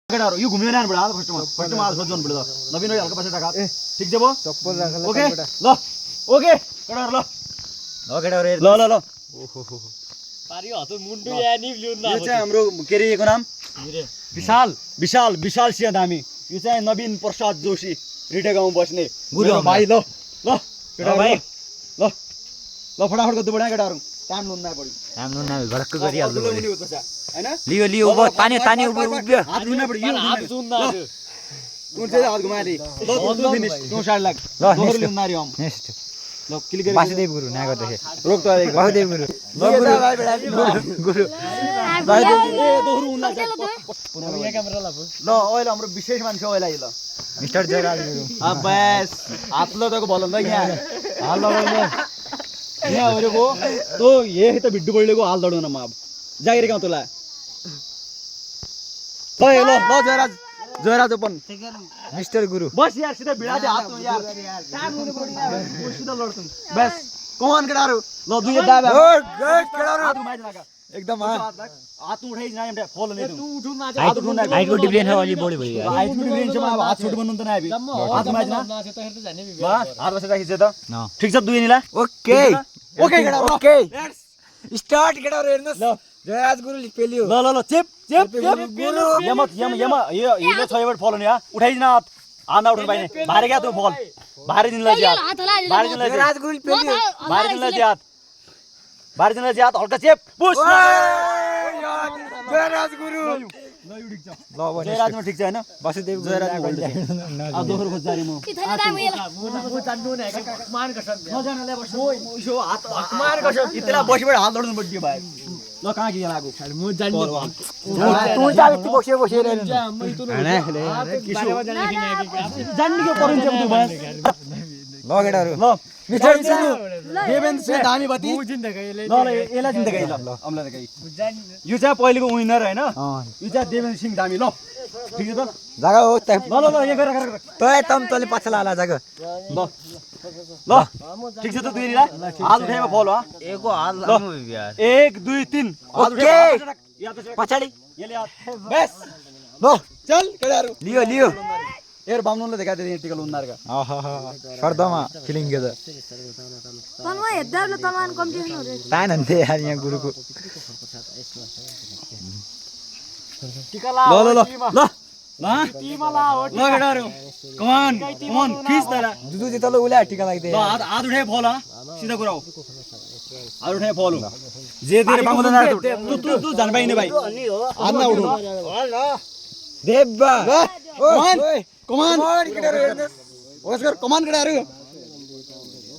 केटाहरु यो घुम्यो नि बडा फर्स्टमा आज जोन बडा नवीन भाइ हल्का पछि राख ठीक छ बो चप्पल राखला ओके ल ओके केटाहरु ल ल ल ल ओहो हो पारियो हतो मुन्डु या नि ल्याउन यो चाहिँ हाम्रो के रे को नाम विशाल विशाल विशाल सिंह धामी यो चाहिँ नवीन प्रसाद जोशी रिटे गाउँ बस्ने गुरु भाइ ल ल केटाहरु भाइ ल ल फटाफट गर्दै बडा केटाहरु टाइम लुन्ना पडी टाइम लुन्ना भडक्क गरिहाल्नु पर्यो हैन लियो लियो पानी तानी उभियो हात लुन्ना पडी यो हात जुन्ना कुन चाहिँ हात घुमाली ल तँ फिनिश तँ साड लाग ल दोहरो लुन्ना रि हम नेक्स्ट ल क्लिक गरे वासुदेव गुरु ना गर्दै रोक त एक वासुदेव गुरु ल गुरु गुरु भाइ ए दोहरो उन्ना यहाँ क्यामेरा लाबो ल ओइला हाम्रो विशेष मान्छे ओइला ल मिस्टर जयराज गुरु अब बस हात ल तको भल ल यहाँ हाल लगाउने यहाँ ओरेको तो ये त भिड्डु बढलेको हाल दडो न माब जागिर गाउँ तला ल ल जयराज जयराज ओपन मिस्टर गुरु बस यार सीधा भिडा दे हात यार टाइम हुनु पर्दैन यार सीधा लड्छौं बस कमान केटाहरु ल दुई दाब केटाहरु हात घुमाइ लगा एकदम हात उठाइ जाम एउटा फल नै तू उठुन ना हात उठुन ना हाइटको डिफरेन्स अलि बढी भयो हाइट डिफरेन्स मा अब हात छोट बन्नु त नआबी हात घुमाइ न त्यो त हेर्दै जाने ल हात बसेर राखिछ त ठीक छ दुई निला ओके ओके केटाहरु ओके स्टार्ट केटाहरु हेर्नुस् ल जयराज गुरुले पेल्यो ल ल ल चेप चेप चेप गुरु यमा यो हिलो 6 मिनेट फल हुने हा उठाइदिन हात आना उठाउनु पाइने भारे क्या तँ फल भारे दिनलाई जी हात भारे दिनलाई जयराज गुरुले पेल्यो भारे दिनलाई जी हात भारे दिनलाई जी हात हल्का चेप पुश जयराज गुरु ल यो ठीक छ ल भने जयराजमा ठीक छ हैन वासुदेव जयराज बोल्दै आ दोहरो खोज जारी म मु जान्नु न मान कसम नजानले बस यो हात मान कसम इतला बसबाट हात दड्नु बड्यो भाइ ल कहाँ गयो लागो मु जान्नु तू जाबे बसे बसे रे जान्नु के परिन्छ तू बस ल केटाहरु ल मिस्टर गुरु देवेन्द्र सिंह धामी बती मु जिन्दगी ल ल एला जिन्दगी ल अमला गई यो चाहिँ पहिलेको विनर हैन यो चाहिँ देवेन्द्र सिंह धामी ल ठीक छ त जग्गा हो त ल ल ल यो गरेर गरेर तय तम तले पाछा लाला जग्गा ल ल ठीक छ त दुई निला हात उठाएमा फल हो एको हाल लामो यार 1 2 3 ओके पछाडी यसले हात बस ल चल केटाहरु लियो लियो यार बामनले देखा दे टिकल उन्नारका आहा सर्दमा फिलिङ के त तलमा हेर्दा तलमान कम्पिटिसन हो रे तान अन्ते यार यहाँ गुरुको टिका ला ल ल ल ल ल टिमा ला हो ल केटाहरु कमान कमान खिच तला दुदु चाहिँ तल उला टिका लाग्दै ल हात हात उठाए फल हा सिधा कुरा हो हात उठाए फल हो जे दिएर बामन ना तू जान पाइने भाइ हात ना उठो देब्बा कमान कमान केटाहरु हेर्नुस् ओस्कर कमान केटाहरु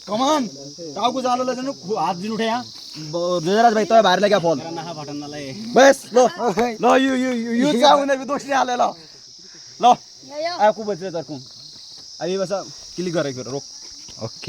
कमान टाउको जालोले चाहिँ हात दिन उठे यहाँ जयराज भाइ तय भाइले क्या फल बस ल ल यो चाहिँ उनीहरुको दोस्री हाले ल ल आको बज्रे तर्कु अहिले बस क्लिक गरेको रोक ओके